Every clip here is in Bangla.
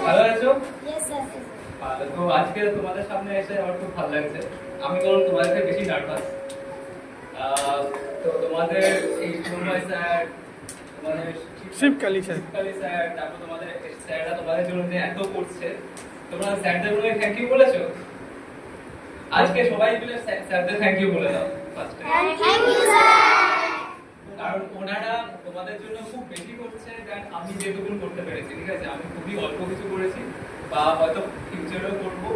ভালো আছো? Yes, sir. ভালো। তো আজকে তোমাদের সামনে এসে আমার খুব ভালো লাগছে। আমি বরং তোমাদের থেকে বেশি নার্ভাস। তো তোমাদের এই সুময় স্যার, তোমাদের শিবকালী স্যার, তারপর তোমাদের স্যাররা তোমাদের জন্য যে এত করছে, তোমরা স্যারদের বলে থ্যাংক ইউ বলেছো? আজকে সবাই মিলে স্যারদের থ্যাংক ইউ বলে দাও ফার্স্টে। Thank you, sir. কারণ ওনারা তোমাদের জন্য খুব বেশি করছে দেন আমি যেটুকু করতে পেরেছি। ঠিক আছে, আমি খুবই অল্প কিছু করেছি বা হয়তো ফিউচারেও করবো,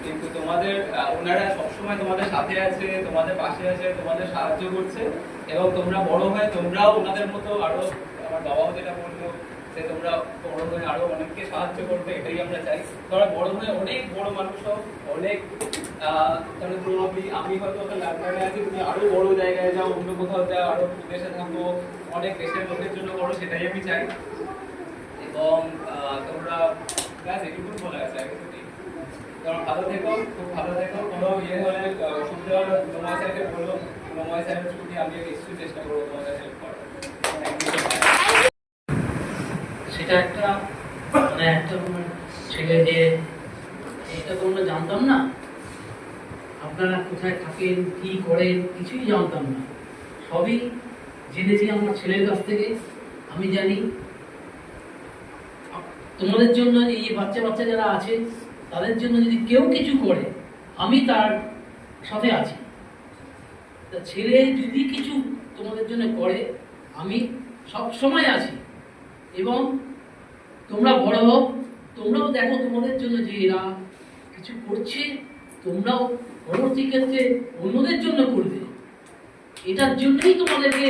কিন্তু তোমাদের ওনারা সবসময় তোমাদের সাথে আছে, তোমাদের পাশে আছে, তোমাদের সাহায্য করছে এবং তোমরা বড় হয়ে তোমরাও ওনাদের মতো আরো, আমার বাবাও যেটা বললো যে তোমরা বড় হয়ে আরো অনেককে সাহায্য করবে, এটাই আমরা চাই। তোমরা বড় হয়ে অনেক বড় মানুষ হও, অনেক আমি হয়তো লাইব্রেরি আছি, তুমি আরো বড় জায়গায় যাও, অন্য কোথাও যাও, আরো দেশে থাকো, অনেক দেশের লোকের জন্য করো, সেটাই আমি চাই। এবং তোমরা ব্যাস এটুকু বলা আছে আগে থেকে। তোমরা ভালো থেকো, খুব ভালো থেকো। কোনো ইয়ে হলে অসুবিধা হলে তোমার স্যারকে বললো, তোমার স্যারের ছুটি আমি নিশ্চয়ই চেষ্টা করবো তোমাদের হেল্প করার। সেটা একটা মানে একটা ছেলে যে এটা তো আমরা জানতাম না, আপনারা কোথায় থাকেন, কি করেন, কিছুই জানতাম না। সবই জেনেছি আমার ছেলের কাছ থেকে। আমি জানি তোমাদের জন্য এই বাচ্চা বাচ্চা যারা আছে তাদের জন্য যদি কেউ কিছু করে আমি তার সাথে আছি। তা ছেলে যদি কিছু তোমাদের জন্য করে আমি সব সময় আছি। এবং তোমরা বড় হও, তোমরাও দেখো তোমাদের জন্য যে এরা কিছু করছে, তোমরাও পরবর্তী ক্ষেত্রে অন্যদের জন্য করবে। এটার জন্যই তোমাদেরকে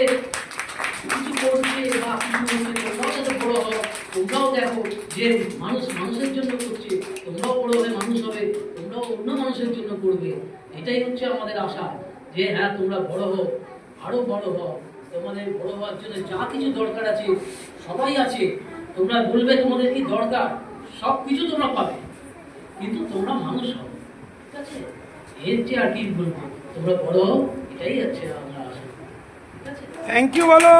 কিছু করছে বা কিছু করছে। তোমরাও যাতে বড় হও, তোমরাও দেখো যে মানুষ মানুষের জন্য করছে, তোমরাও বড় হয়ে মানুষ হবে, তোমরাও অন্য মানুষের জন্য করবে। এটাই হচ্ছে আমাদের আশা যে হ্যাঁ তোমরা বড় হও, আরো বড় হও। তোমাদের বড় হওয়ার জন্য যা কিছু দরকার আছে সবাই আছে। তোমরা বলবে তোমাদের কি দরকার, সব কিছু তোমরা পাবে, কিন্তু তোমরা মানুষ হও। ঠিক আছে, এর চেয়ে আর কি বলবো, তোমরা বড় হও, এটাই হচ্ছে আমরা আশা। ঠিক আছে, থ্যাংক ইউ বলো।